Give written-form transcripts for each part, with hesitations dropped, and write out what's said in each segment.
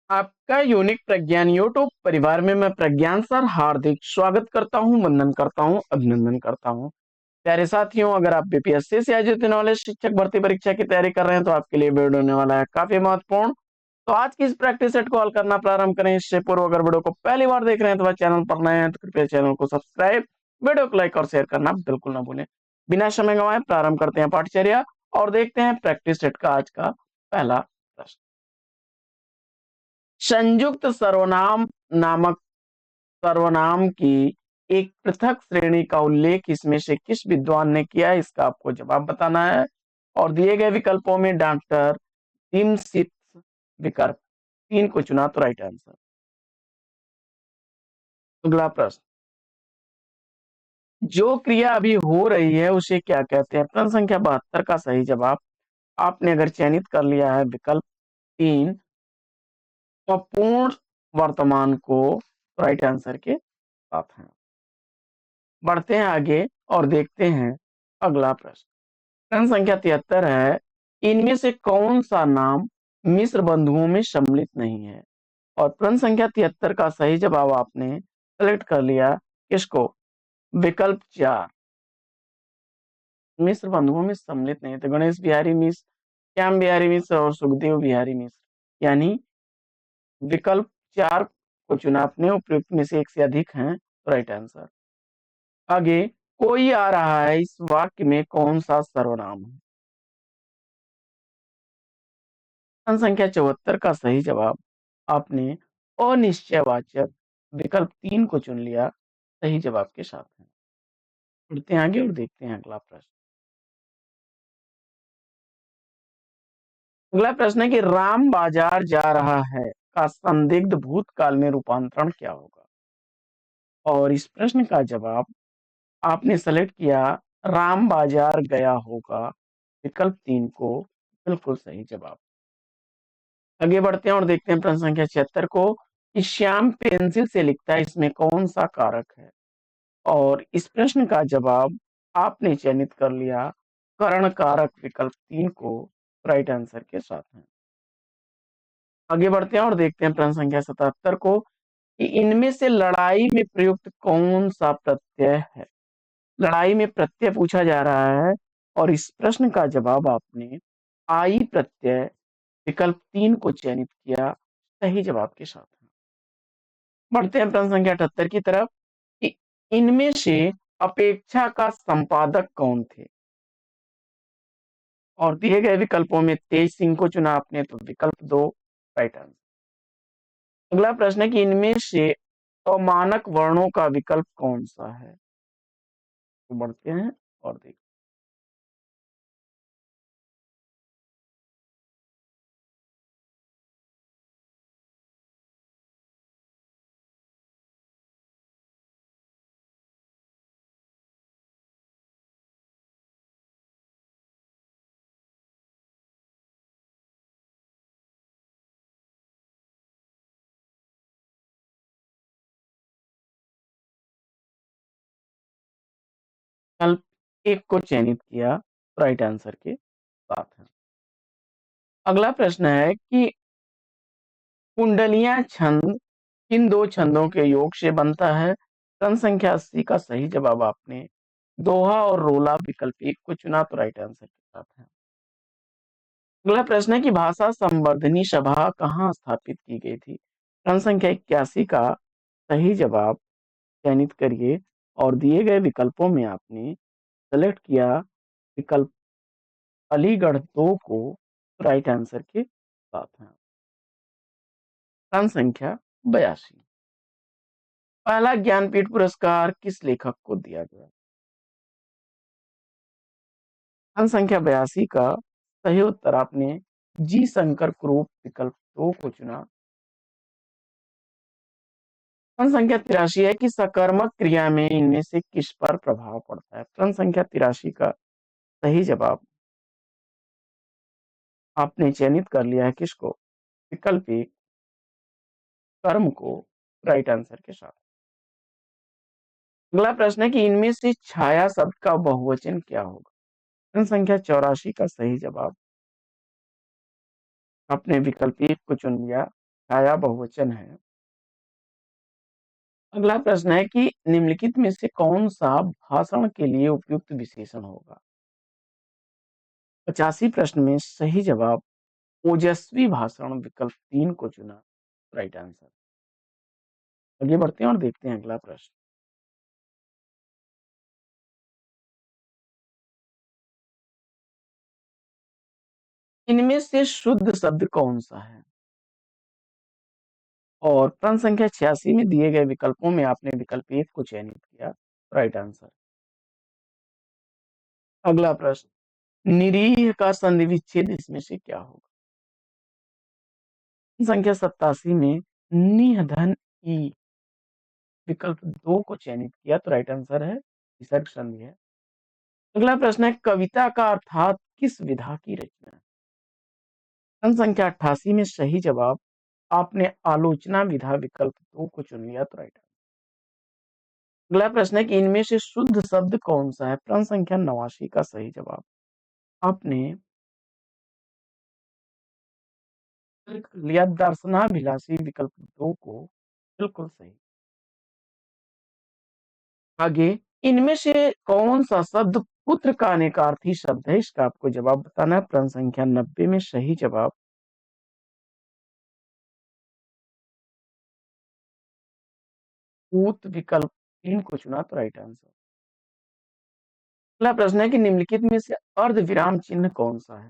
आपका यूनिक प्रज्ञान यूट्यूब परिवार में मैं प्रज्ञान सर हार्दिक स्वागत करता हूं, वंदन करता हूं, अभिनंदन करता हूं। प्यारे साथियों, अगर आप बीपीएससी से आयोजित होने वाले शिक्षक भर्ती परीक्षा की तैयारी कर रहे हैं तो आपके लिए वीडियो होने वाला है काफी महत्वपूर्ण। तो आज की इस प्रैक्टिस सेट को हल करना प्रारंभ करें। इससे पूर्व अगर वीडियो को पहली बार देख रहे हैं तो वह चैनल पर नए हैं तो कृपया चैनल को सब्सक्राइब, वीडियो को लाइक और शेयर करना बिल्कुल ना भूलें। बिना समय गंवाए प्रारंभ करते हैं पाठचर्या और देखते हैं प्रैक्टिस सेट का आज का पहला प्रश्न। संयुक्त सर्वनाम नामक सर्वनाम की एक पृथक श्रेणी का उल्लेख इसमें से किस विद्वान ने किया है, इसका आपको जवाब बताना है। और दिए गए विकल्पों में डॉक्टर टिमसिथ विकल्प 3 को चुना तो राइट आंसर। अगला प्रश्न, जो क्रिया अभी हो रही है उसे क्या कहते हैं? प्रश्न संख्या 72 का सही जवाब आपने अगर चयनित कर लिया है विकल्प 3 अपूर्ण वर्तमान को राइट आंसर के साथ है। बढ़ते हैं आगे और देखते हैं अगला प्रश्न। प्रश्न संख्या 73 है, इनमें से कौन सा नाम मिस्र बंधुओं में सम्मिलित नहीं है? और प्रश्न संख्या 73 का सही जवाब आपने सेलेक्ट कर लिया किसको? विकल्प 4 मिस्र बंधुओं में सम्मिलित नहीं है। तो गणेश बिहारी मिश्र, श्याम बिहारी मिश्र और सुखदेव बिहारी मिश्र, यानी विकल्प 4 को चुना आपने। उपयुक्त में से एक से अधिक हैं तो राइट आंसर। आगे, कोई आ रहा है इस वाक्य में कौन सा सर्वनाम है? प्रश्न संख्या 74 का सही जवाब आपने अनिश्चयवाचक विकल्प 3 को चुन लिया सही जवाब के साथ है। बढ़ते हैं आगे और देखते हैं अगला प्रश्न। अगला प्रश्न है कि राम बाजार जा रहा है का संदिग्ध भूतकाल में रूपांतरण क्या होगा? और इस प्रश्न का जवाब आपने सेलेक्ट किया राम बाजार गया होगा, विकल्प 3 को बिल्कुल सही जवाब। आगे बढ़ते हैं और देखते हैं प्रश्न संख्या 76 को कि श्याम पेंसिल से लिखता है, इसमें कौन सा कारक है? और इस प्रश्न का जवाब आपने चयनित कर लिया कर्ण कारक विकल्प 3 को राइट आंसर के साथ है। आगे बढ़ते हैं और देखते हैं प्रश्न संख्या 77 को कि इनमें से लड़ाई में प्रयुक्त कौन सा प्रत्यय है? लड़ाई में प्रत्यय पूछा जा रहा है और इस प्रश्न का जवाब आपने आई प्रत्यय विकल्प 3 को चयनित किया सही जवाब के साथ है। बढ़ते हैं प्रश्न संख्या 78 की तरफ कि इनमें से अपेक्षा का संपादक कौन थे? और दिए गए विकल्पों में तेज सिंह को चुना आपने तो विकल्प 2 राइट आंसर। अगला प्रश्न है कि इनमें से अमानक वर्णों का विकल्प कौन सा है? तो बढ़ते हैं और देखते हैं। विकल्प 1 को चयनित किया राइट आंसर के साथ है। अगला प्रश्न है कि कुंडलियां छंद किन दो छंदों के योग से बनता है? प्रश्न संख्या 80 का सही जवाब आपने दोहा और रोला विकल्प 1 को चुना तो राइट आंसर के साथ है। अगला प्रश्न है कि भाषा संवर्धनी सभा कहाँ स्थापित की गई थी? प्रश्न संख्या 81 का सही जवाब चयनित करिए और दिए गए विकल्पों में आपने सेलेक्ट किया विकल्प अलीगढ़ 2 को राइट आंसर के साथ है। प्रश्न संख्या 82, पहला ज्ञानपीठ पुरस्कार किस लेखक को दिया गया? प्रश्न संख्या 82 का सही उत्तर आपने जी शंकर कुरूप विकल्प 2 को चुना। प्रश्न संख्या 83 है कि सकर्मक क्रिया में इनमें से किस पर प्रभाव पड़ता है? प्रश्न संख्या 83 का सही जवाब आपने चयनित कर लिया है किसको? विकल्प 1 कर्म को राइट आंसर के साथ। अगला प्रश्न है कि इनमें से छाया शब्द का बहुवचन क्या होगा? प्रश्न संख्या 84 का सही जवाब आपने विकल्प 1 को चुन लिया छाया बहुवचन है। अगला प्रश्न है कि निम्नलिखित में से कौन सा भाषण के लिए उपयुक्त विशेषण होगा? 85 प्रश्न में सही जवाब ओजस्वी भाषण विकल्प 3 को चुना, राइट आंसर। आगे बढ़ते हैं और देखते हैं अगला प्रश्न। इनमें से शुद्ध शब्द कौन सा है? और प्रश्न संख्या 86 में दिए गए विकल्पों में आपने विकल्प 1 को चयनित किया, राइट आंसर। अगला प्रश्न, निरीह का संधि विच्छेद इसमें से क्या होगा? संख्या 87 में निधन ई विकल्प 2 को चयनित किया तो राइट आंसर है विसर्ग संधि है। अगला प्रश्न है, कविता का अर्थात किस विधा की रचना है? प्रश्न संख्या 88 में सही जवाब आपने आलोचना विधा विकल्प 2 को चुन लिया तो राइट आंसर। अगला प्रश्न है कि इनमें से शुद्ध शब्द कौन सा है? प्रश्न संख्या 89 का सही जवाब आपने लिया दर्शनाभिलाषी विकल्प 2 को, बिल्कुल सही। आगे, इनमें से कौन सा शब्द पुत्र का अनेकार्थी शब्द है? इसका आपको जवाब बताना है। प्रश्न संख्या 90 में सही जवाब पूत विकल्प 3 को चुना तो राइट आंसर। अगला प्रश्न है कि निम्नलिखित में से अर्ध विराम चिन्ह कौन सा है?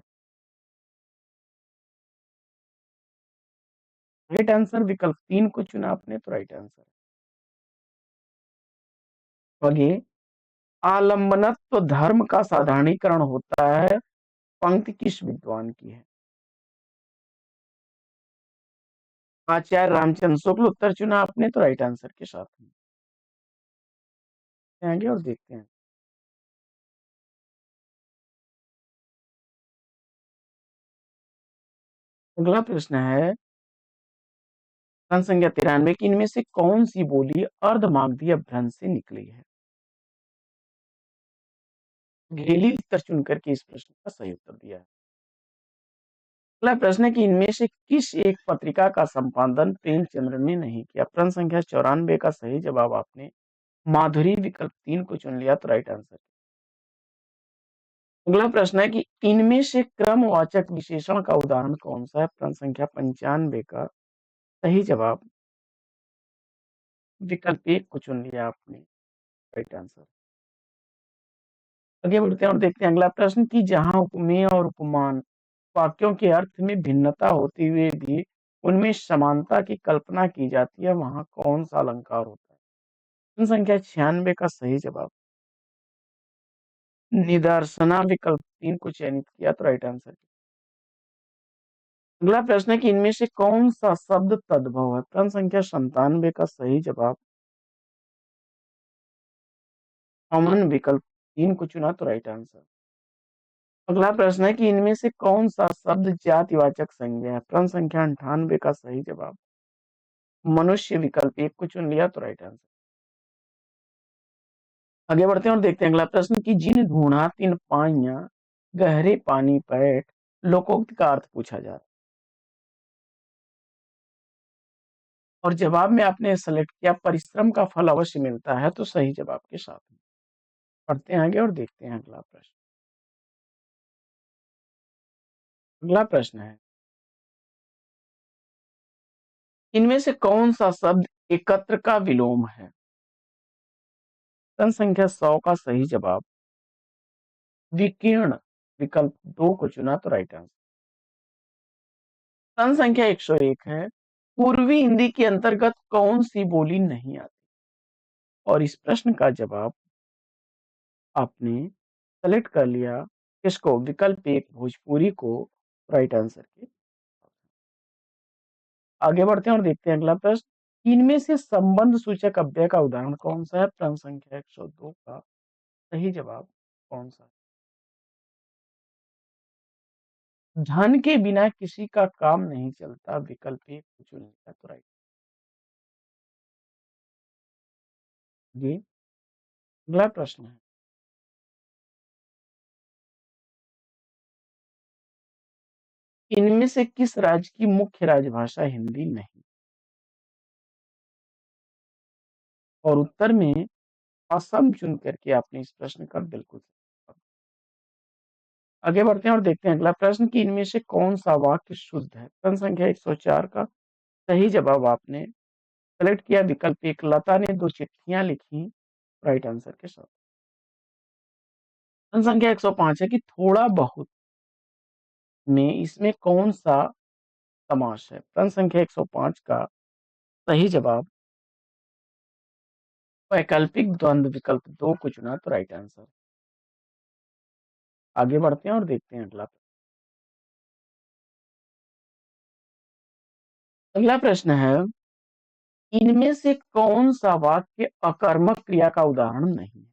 राइट आंसर विकल्प 3 को चुना आपने तो राइट आंसर। आगे, आलम्बनत्व धर्म का साधारणीकरण होता है, पंक्ति किस विद्वान की है? आचार्य रामचंद्र शुक्ल उत्तर चुना आपने तो राइट आंसर के साथ में आगे और देखते हैं। अगला प्रश्न है प्रश्न संख्या 93 की इनमें से कौन सी बोली अर्धमागधी अपभ्रंश से निकली है? घेली उत्तर चुन करके इस प्रश्न का सही उत्तर दिया है। अगला प्रश्न है कि इनमें से किस एक पत्रिका का संपादन प्रेमचंद्र ने नहीं किया? प्रश्न संख्या 94 का सही जवाब आपने माधुरी विकल्प 3 को चुन लिया तो राइट आंसर। अगला प्रश्न है कि इनमें से क्रमवाचक विशेषण का उदाहरण कौन सा है? प्रश्न संख्या 95 का सही जवाब विकल्प 1 को चुन लिया आपने, राइट आंसर। आगे बढ़ते हैं और देखते हैं अगला प्रश्न कि जहां उपमेय और उपमान वाक्यों के अर्थ में भिन्नता होते हुए भी उनमें समानता की कल्पना की जाती है, वहां कौन सा अलंकार होता है? प्रश्न संख्या 96 का सही जवाब निदर्शना विकल्प 3 को चयनित किया तो राइट आंसर। अगला प्रश्न है कि इनमें से कौन सा शब्द तद्भव है? प्रश्न संख्या 97 का सही जवाब अमन विकल्प 3 को चुना तो राइट आंसर। अगला प्रश्न है कि इनमें से कौन सा शब्द जातिवाचक संज्ञा है? प्रश्न संख्या 98 का सही जवाब मनुष्य विकल्प 1 को चुन लिया तो राइट आंसर। आगे बढ़ते हैं और देखते हैं अगला प्रश्न कि जिन ढूंढा तिन पाइया गहरे पानी पैठ लोकोक्त का अर्थ पूछा जा रहा है और जवाब में आपने सेलेक्ट किया परिश्रम का फल अवश्य मिलता है तो सही जवाब के साथ में पढ़ते हैं आगे और देखते हैं अगला प्रश्न। अगला प्रश्न है इनमें से कौन सा शब्द एकत्र का विलोम है? प्रश्न संख्या 100 का सही जवाब विकीर्ण विकल्प 2 को चुना तो राइट आंसर। प्रश्न संख्या 101 है पूर्वी हिंदी के अंतर्गत कौन सी बोली नहीं आती? और इस प्रश्न का जवाब आपने सेलेक्ट कर लिया किसको? विकल्प 1 भोजपुरी को, राइट आंसर के। आगे बढ़ते हैं और देखते हैं अगला प्रश्न इनमें से संबंध सूचक अव्यय का उदाहरण कौन सा है? प्रश्न संख्या 102 का सही जवाब कौन सा? धन के बिना किसी का काम नहीं चलता, विकल्प 1 को चुन लिया तो राइट। जी, अगला प्रश्न है इनमें से किस राज्य की मुख्य राजभाषा हिंदी नहीं? और उत्तर में असम चुन करके आपने इस प्रश्न का बिल्कुल सही जवाब। आगे बढ़ते हैं और देखते हैं अगला प्रश्न कि इनमें से कौन सा वाक्य शुद्ध है? प्रश्न संख्या 104 का सही जवाब आपने सेलेक्ट किया विकल्प एक, लता ने 2 चिट्ठियां लिखी राइट आंसर के साथ। प्रश्न संख्या 105 है कि थोड़ा बहुत में इसमें कौन सा समास है? प्रश्न संख्या 105 का सही जवाब वैकल्पिक द्वंद्व विकल्प 2 को चुना तो राइट आंसर। आगे बढ़ते हैं और देखते हैं अगला प्रश्न है इनमें से कौन सा वाक्य अकर्मक क्रिया का उदाहरण नहीं है?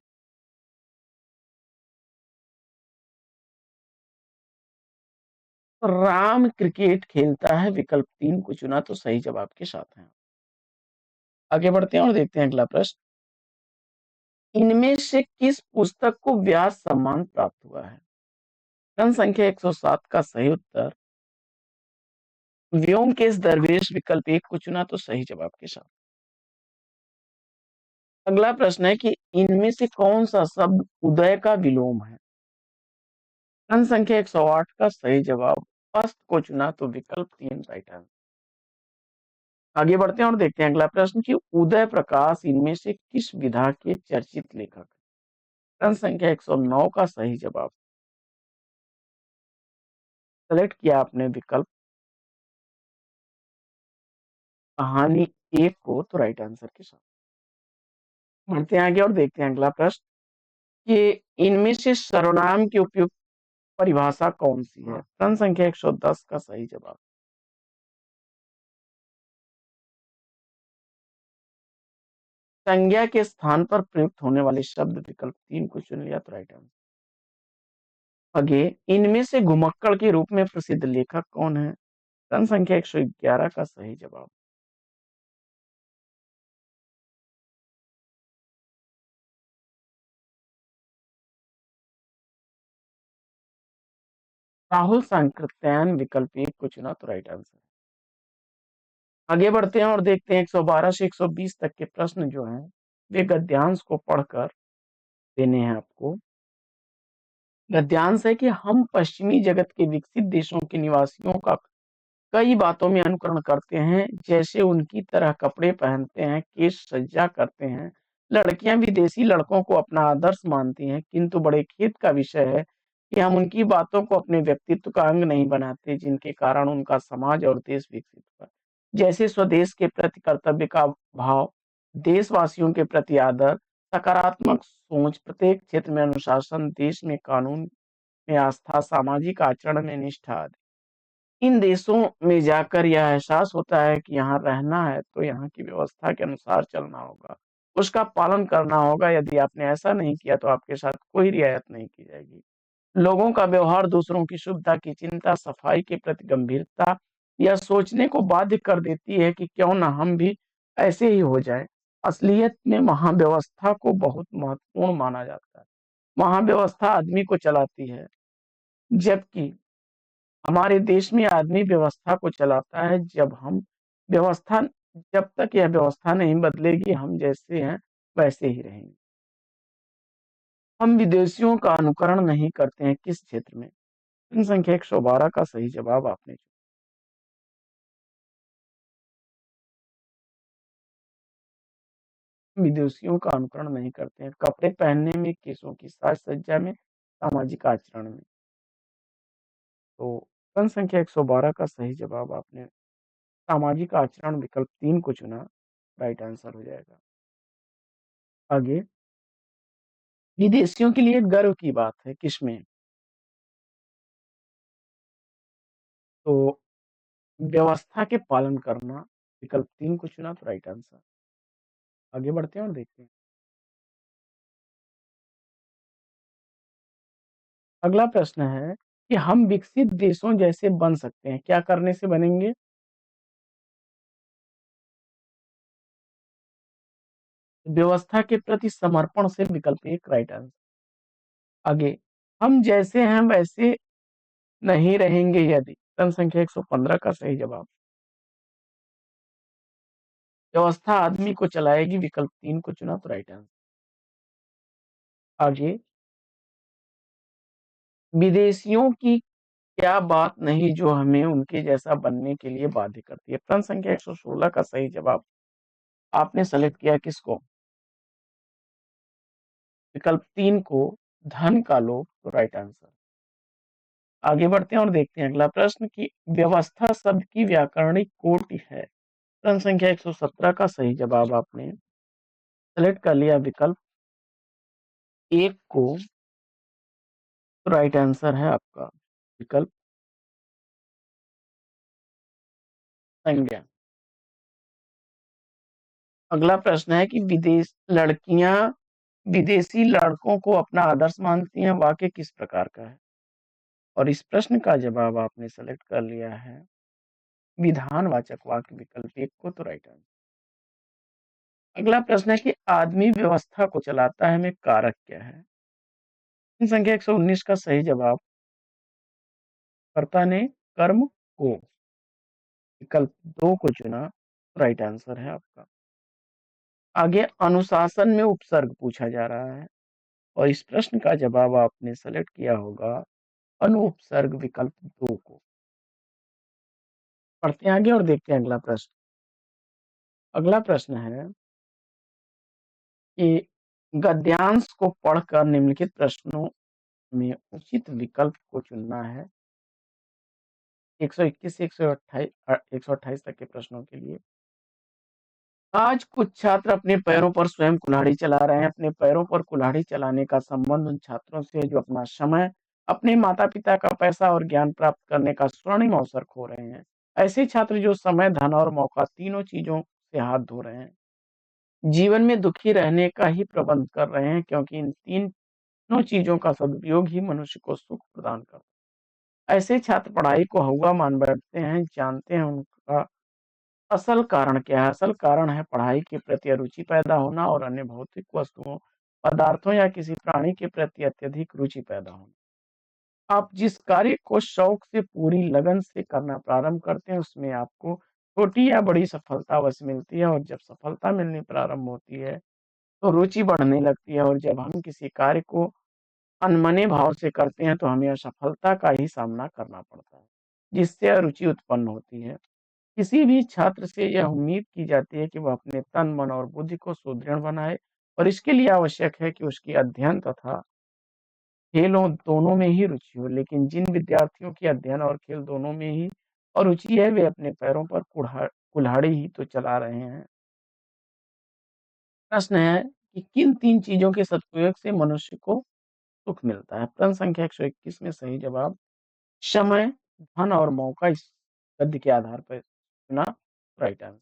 राम क्रिकेट खेलता है विकल्प 3 को चुना तो सही जवाब के साथ है। आगे बढ़ते हैं और देखते हैं अगला प्रश्न इनमें से किस पुस्तक को व्यास सम्मान प्राप्त हुआ है? प्रश्न संख्या 107 का सही उत्तर व्योमकेश दरवेश विकल्प 1 को चुना तो सही जवाब के साथ। अगला प्रश्न है कि इनमें से कौन सा शब्द उदय का विलोम है? प्रश्न संख्या 108 का सही जवाब अस्त को चुना तो विकल्प 3 राइट आंसर। आगे बढ़ते हैं और देखते हैं अगला प्रश्न कि उदय प्रकाश इनमें से किस विधा के चर्चित लेखक हैं? प्रश्न संख्या 109 का सही जवाब सेलेक्ट किया आपने विकल्प कहानी 1 को तो राइट आंसर के साथ। बढ़ते हैं आगे और देखते हैं अगला प्रश्न कि इनमें से सर्वनाम की उपयुक्त परिभाषा कौन सी है? प्रश्न संख्या 110 का सही जवाब संज्ञा के स्थान पर प्रयुक्त होने वाले शब्द विकल्प 3 को चुन लिया तो राइट आंसर। आगे इनमें से घुमक्कड़ के रूप में प्रसिद्ध लेखक कौन है? प्रश्न संख्या 111 का सही जवाब राहुल सांकृत्यायन विकल्प 1 को चुना तो राइट आंसर। आगे बढ़ते हैं और देखते हैं 112 से 120 तक के प्रश्न जो हैं वे गद्यांश को पढ़कर देने हैं आपको। गद्यांश है कि हम पश्चिमी जगत के विकसित देशों के निवासियों का कई बातों में अनुकरण करते हैं, जैसे उनकी तरह कपड़े पहनते हैं, केश सज्जा करते हैं। लड़कियां विदेशी लड़कों को अपना आदर्श मानती हैं, किंतु बड़े खेद का विषय है कि हम उनकी बातों को अपने व्यक्तित्व का अंग नहीं बनाते, जिनके कारण उनका समाज और देश विकसित हुआ। जैसे स्वदेश के प्रति कर्तव्य का भाव, देशवासियों के प्रति आदर, सकारात्मक सोच, प्रत्येक क्षेत्र में अनुशासन, देश में कानून में आस्था, सामाजिक आचरण में निष्ठा आदि। इन देशों में जाकर यह एहसास होता है कि यहाँ रहना है तो यहाँ की व्यवस्था के अनुसार चलना होगा, उसका पालन करना होगा। यदि आपने ऐसा नहीं किया तो आपके साथ कोई रियायत नहीं की जाएगी। लोगों का व्यवहार दूसरों की शुभता की चिंता, सफाई के प्रति गंभीरता यह सोचने को बाध्य कर देती है कि क्यों ना हम भी ऐसे ही हो जाएं। असलियत में वहाँ व्यवस्था को बहुत महत्वपूर्ण माना जाता है। वहाँ व्यवस्था आदमी को चलाती है, जबकि हमारे देश में आदमी व्यवस्था को चलाता है। व्यवस्था जब तक यह व्यवस्था नहीं बदलेगी, हम जैसे हैं वैसे ही रहेंगे। हम विदेशियों का अनुकरण नहीं करते हैं किस क्षेत्र में? प्रश्न संख्या 112 का सही जवाब आपने विदेशियों का अनुकरण नहीं करते हैं कपड़े पहनने में, केशों की साज सज्जा में, सामाजिक आचरण में। तो प्रश्न संख्या 112 का सही जवाब आपने सामाजिक आचरण विकल्प 3 को चुना, राइट आंसर हो जाएगा। आगे विदेशियों के लिए गर्व की बात है किसमें? तो व्यवस्था के पालन करना, विकल्प 3 को चुना तो राइट आंसर। आगे बढ़ते हैं और देखते हैं। अगला प्रश्न है कि हम विकसित देशों जैसे बन सकते हैं, क्या करने से बनेंगे? व्यवस्था के प्रति समर्पण से विकल्प 1 राइट आंसर। आगे हम जैसे हैं वैसे नहीं रहेंगे यदि प्रश्न संख्या 115 का सही जवाब, व्यवस्था आदमी को चलाएगी, विकल्प 3 को चुना तो राइट आंसर। आगे, विदेशियों की क्या बात नहीं जो हमें उनके जैसा बनने के लिए बाध्य करती है। प्रश्न संख्या 116 का सही जवाब, आपने सेलेक्ट किया किसको? विकल्प 3 को, धन का लोभ तो राइट आंसर। आगे बढ़ते हैं और देखते हैं अगला प्रश्न की व्यवस्था शब्द की व्याकरणिक कोटि है। प्रश्न संख्या 117 का सही जवाब आपने सेलेक्ट कर लिया विकल्प 1 को, तो राइट आंसर है आपका विकल्प संज्ञा। अगला प्रश्न है कि लड़कियां विदेशी लड़कों को अपना आदर्श मानती हैं, वाक्य किस प्रकार का है? और इस प्रश्न का जवाब आपने सेलेक्ट कर लिया है विधानवाचक वाक्य, विकल्प 1 को तो राइट आंसर। अगला प्रश्न है कि आदमी व्यवस्था को चलाता है में कारक क्या है? संख्या 119 का सही जवाब, कर्ता ने कर्म को, विकल्प 2 को चुना, राइट आंसर है आपका। आगे अनुशासन में उपसर्ग पूछा जा रहा है और इस प्रश्न का जवाब आपने सेलेक्ट किया होगा अनुपसर्ग, विकल्प 2 को। पढ़ते हैं आगे और देखते हैं अगला प्रश्न। अगला प्रश्न है कि गद्यांश को पढ़कर निम्नलिखित प्रश्नों में उचित विकल्प को चुनना है। 121 से 128 तक के प्रश्नों के लिए। आज कुछ छात्र अपने पैरों पर स्वयं कुल्हाड़ी चला रहे हैं। अपने पैरों पर कुल्हाड़ी चलाने का संबंध उन छात्रों से है जो अपना समय, अपने माता-पिता का पैसा और ज्ञान प्राप्त करने का स्वर्णिम अवसर खो रहे हैं। ऐसे छात्र जो समय, धन और मौका तीनों चीजों से हाथ धो रहे हैं, जीवन में दुखी रहने का ही प्रबंध कर रहे हैं, क्योंकि इन तीनों चीजों का सदुपयोग ही मनुष्य को सुख प्रदान करता है। ऐसे छात्र पढ़ाई को हौवा मान बैठते हैं, जानते हैं उनका असल कारण क्या है? असल कारण है पढ़ाई के प्रति अरुचि पैदा होना और अन्य भौतिक वस्तुओं, पदार्थों या किसी प्राणी के प्रति अत्यधिक रुचि पैदा होना। आप जिस कार्य को शौक से पूरी लगन से करना प्रारंभ करते हैं, उसमें आपको छोटी या बड़ी सफलता अवश्य मिलती है और जब सफलता मिलनी प्रारंभ होती है, तो रुचि बढ़ने लगती है और जब हम किसी कार्य को अनमने भाव से करते हैं, तो हमें असफलता का ही सामना करना पड़ता है, जिससे अरुचि उत्पन्न होती है। किसी भी छात्र से यह उम्मीद की जाती है कि वह अपने तन, मन और बुद्धि को सुदृढ़ बनाए और इसके लिए आवश्यक है कि उसकी अध्ययन तथा खेलों दोनों में ही रुचि हो। लेकिन जिन विद्यार्थियों की अध्ययन और खेल दोनों में ही रुचि है, वे अपने पैरों पर कुल्हाड़ी ही तो चला रहे हैं। प्रश्न है कि किन 3 चीजों के सदुपयोग से मनुष्य को सुख मिलता है? प्रश्न संख्या 121 में सही जवाब समय, धन और मौका इस गद्य के आधार पर चुना, राइट आंसर।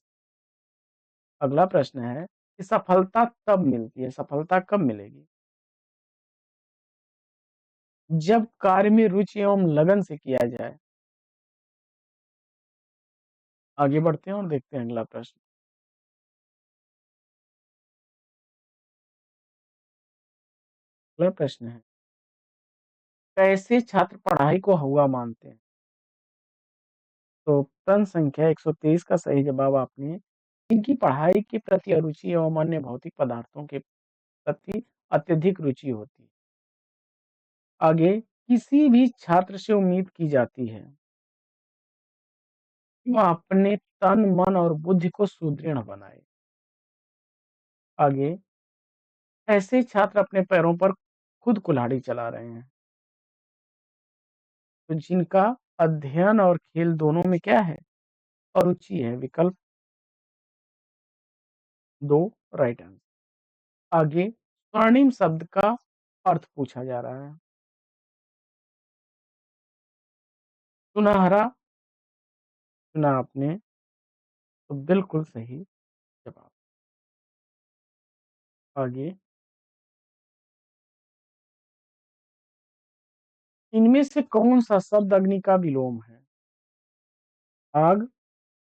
अगला प्रश्न है कि सफलता तब मिलती है, सफलता कब मिलेगी? जब कार्य में रुचि एवं लगन से किया जाए। आगे बढ़ते हैं और देखते हैं अगला प्रश्न। अगला प्रश्न है, कैसे छात्र पढ़ाई को हौवा मानते हैं? तो प्रश्न संख्या 123 का सही जवाब आपने इनकी पढ़ाई के प्रति अरुचि एवं अन्य भौतिक पदार्थों के प्रति अत्यधिक रुचि होती है। आगे, किसी भी छात्र से उम्मीद की जाती है कि वह अपने तन, मन और बुद्धि को सुदृढ़ बनाए। आगे, ऐसे छात्र अपने पैरों पर खुद कुल्हाड़ी चला रहे हैं, तो जिनका अध्ययन और खेल दोनों में क्या है? अरुचि है, विकल्प 2 राइट आंसर। आगे, स्वर्णिम शब्द का अर्थ पूछा जा रहा है। सुनहरा चुना आपने, तो बिल्कुल सही जवाब। आगे, इनमें से कौन सा शब्द अग्नि का विलोम है? आग,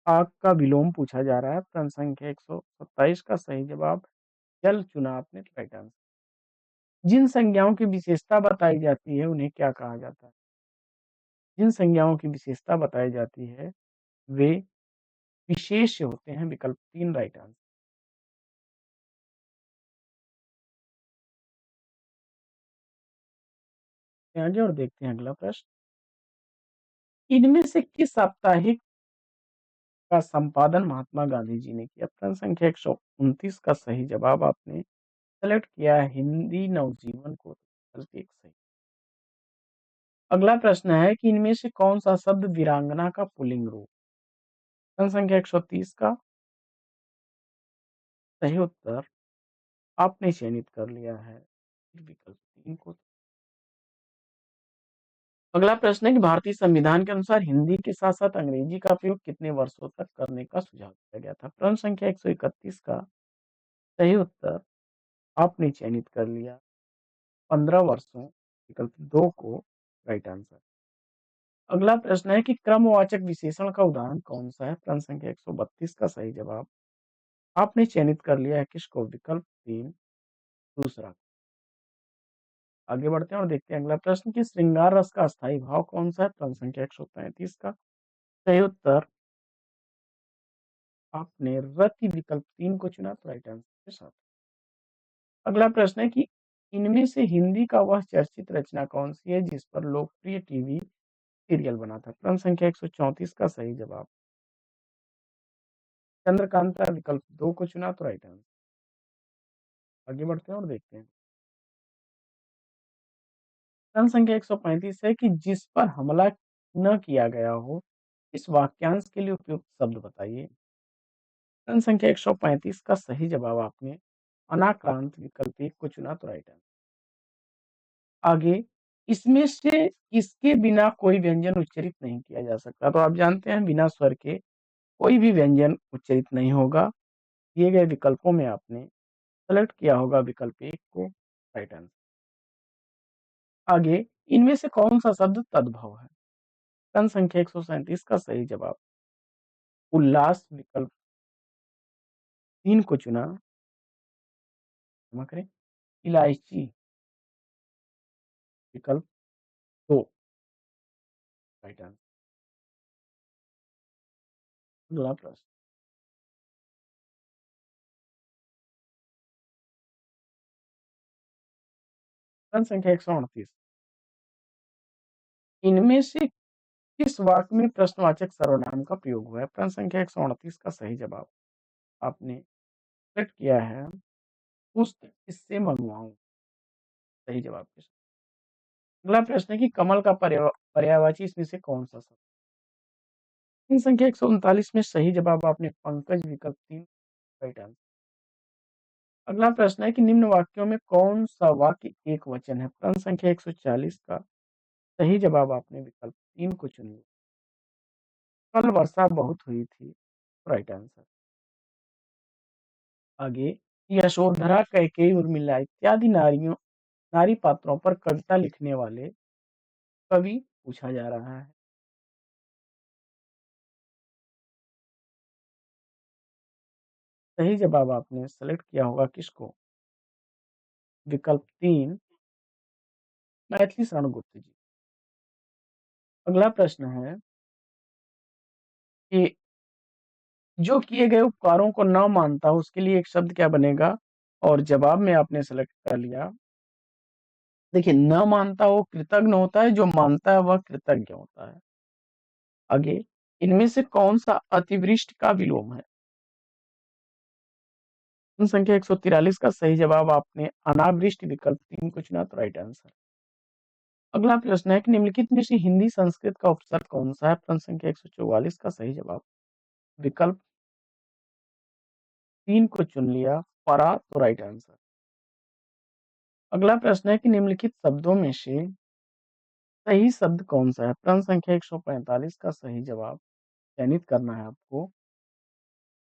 आग का विलोम पूछा जा रहा है। प्रश्न संख्या 127 का सही जवाब जल चुना आपने, राइट आंसर। जिन संज्ञाओं की विशेषता बताई जाती है, उन्हें क्या कहा जाता है? जिन संज्ञाओं की विशेषता बताई जाती है वे विशेष्य होते हैं। विकल्प 3 राइट आंसर। आगे और देखते हैं अगला प्रश्न। इनमें से किस साप्ताहिक का संपादन महात्मा गांधी जी ने किया? प्रश्न संख्या 129 का सही जवाब आपने सेलेक्ट किया है हिंदी नवजीवन को। विकल्प एक सही। अगला प्रश्न है कि इनमें से कौन सा शब्द वीरांगना का पुल्लिंग रूप? प्रश्न संख्या 130 का सही उत्तर आपने चयनित कर लिया है विकल्प 3 को। अगला प्रश्न है कि भारतीय संविधान के अनुसार हिंदी के साथ साथ अंग्रेजी का प्रयोग कितने वर्षों तक करने का सुझाव दिया गया था? प्रश्न संख्या 131 का सही उत्तर आपने चयनित कर लिया 15 वर्षों। विकल्प 2 को राइट आंसर। अगला प्रश्न है कि क्रमवाचक विशेषण का उदाहरण कौन सा है? प्रश्न संख्या 132 का सही जवाब आपने चयनित कर लिया है किसको? विकल्प 3 दूसरा। आगे बढ़ते हैं और देखते हैं अगला प्रश्न कि श्रृंगार रस का अस्थायी भाव कौन सा है? प्रश्न संख्या 135 का सही उत्तर आपने रति विकल्प 3 को चुना तो राइट आंसर के साथ। अगला प्रश्न है कि इनमें से हिंदी का वह चर्चित रचना कौन सी है जिस पर लोकप्रिय टीवी सीरियल बना था? प्रश्न संख्या 134 का सही जवाब चंद्रकांता विकल्प 2 को चुना तो राइट आंसर। आगे बढ़ते हैं और देखते हैं। प्रश्न संख्या 135 है कि जिस पर हमला न किया गया हो इस वाक्यांश के लिए उपयुक्त शब्द बताइए। प्रश्न संख्या 135 का सही जवाब आपने अनाक्रांत विकल्प 1 को चुना तो राइट आंसर। आगे इसमें से किसके बिना कोई व्यंजन उच्चरित नहीं किया जा सकता? तो आप जानते हैं बिना स्वर के कोई भी व्यंजन उच्चरित नहीं होगा। दिए गए विकल्पों में आपने सेलेक्ट किया होगा विकल्प 1 को राइट आंसर। आगे इनमें से कौन सा शब्द तद्भव है? प्रश्न संख्या 137 का सही जवाब उल्लास विकल्प 3 को चुना। क्षमा करें, इलायची विकल्प 2 राइट आंसर। अगला प्रश्न। प्रश्न संख्या 138 इनमें से किस वाक्य में प्रश्नवाचक सर्वनाम का प्रयोग हुआ है? प्रश्न संख्या 138 का सही जवाब आपने सेलेक्ट किया है पुस्तक किससे मंगवाऊं। सही जवाब के साथ। अगला प्रश्न है कि कमल का पर्यायवाची इसमें से कौन सा शब्द? प्रश्न संख्या 139 में सही जवाब आपने पंकज विकल्प 3 राइट आंसर। अगला प्रश्न है कि निम्न वाक्यों में कौन सा वाक्य एक वचन है? प्रश्न संख्या 140 का सही जवाब आपने विकल्प 3 को चुन लिया। कल वर्षा बहुत हुई थी राइट आंसर। आगे यशोधरा कैकेयी उर्मिला इत्यादि नारी पात्रों पर कविता लिखने वाले कवि पूछा जा रहा है। सही जवाब आपने सेलेक्ट किया होगा किसको? विकल्प 3 मैथिली शरण गुप्त जी। अगला प्रश्न है कि जो किए गए उपकारों को न मानता उसके लिए एक शब्द क्या बनेगा? और जवाब में आपने सेलेक्ट कर लिया। देखिए न मानता वो कृतज्ञ होता है, जो मानता है वह कृतज्ञ होता है। आगे इनमें से कौन सा अतिवृष्टि का विलोम है? प्रश्न संख्या 143 का सही जवाब आपने अनावृष्टि विकल्प 3 को चुना तो राइट आंसर। अगला प्रश्न है कि निम्नलिखित में से हिंदी संस्कृत का उपसर्ग कौन सा है? प्रश्न संख्या 144 का सही जवाब विकल्प 3 को चुन लिया परा तो राइट आंसर। अगला प्रश्न है कि निम्नलिखित शब्दों में से सही शब्द कौन सा है? प्रश्न संख्या 145 का सही जवाब चयनित करना है आपको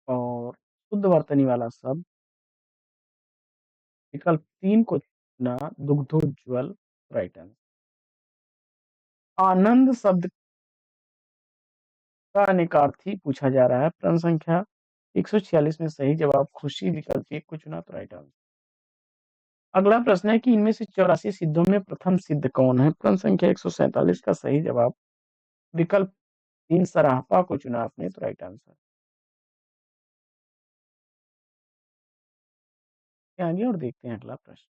और शुद्ध वर्तनी वाला शब्द विकल्प 3 को चुना दुग्धोज्ज्वल राइट आंसर। आनंद शब्द का अनेकार्थी पूछा जा रहा है। प्रश्न संख्या 146 में सही जवाब खुशी विकल्प 1 को चुना तो राइट आंसर। अगला प्रश्न है कि इनमें से 84 सिद्धों में प्रथम सिद्ध कौन है? प्रश्न संख्या 147 का सही जवाब विकल्प 3 सराहपा को चुना आपने, तो राइट आंसर। आगे और देखते हैं अगला प्रश्न।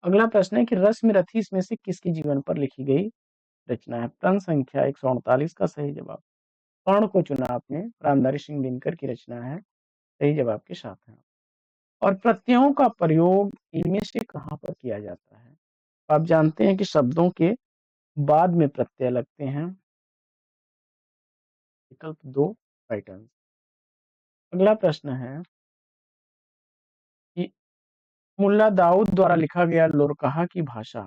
अगला प्रश्न है कि रश्मि रथी इसमें से किसके जीवन पर लिखी गई रचना है? प्रश्न संख्या 138 का सही जवाब कर्ण को चुना आपने, रामधारी सिंह दिनकर की रचना है, सही जवाब के साथ है। और प्रत्ययों का प्रयोग इनमें से कहाँ पर किया जाता है? आप जानते हैं कि शब्दों के बाद में प्रत्यय लगते हैं। विकल्प 2 राइट आंसर। अगला प्रश्न है कि मुल्ला दाऊद द्वारा लिखा गया लोरकहा की भाषा।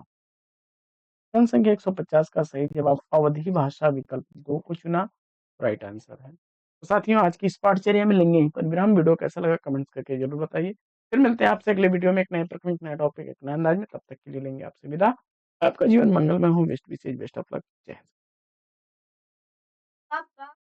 प्रश्न संख्या 150 का सही जवाब अवधी भाषा, विकल्प 2 को चुना, राइट आंसर है। तो साथियों, आज की इस पाठचर्या में लेंगे यहीं पर विराम। वीडियो कैसा लगा कमेंट्स करके जरूर बताइए। फिर मिलते हैं आपसे अगले वीडियो में एक नए प्रकरण, एक नया टॉपिक, एक नए अंदाज में। तब तक के लिए लेंगे आपसे विदा। आपका जीवन मंगलमय हो। Best wishes, best of luck. जय हिंद।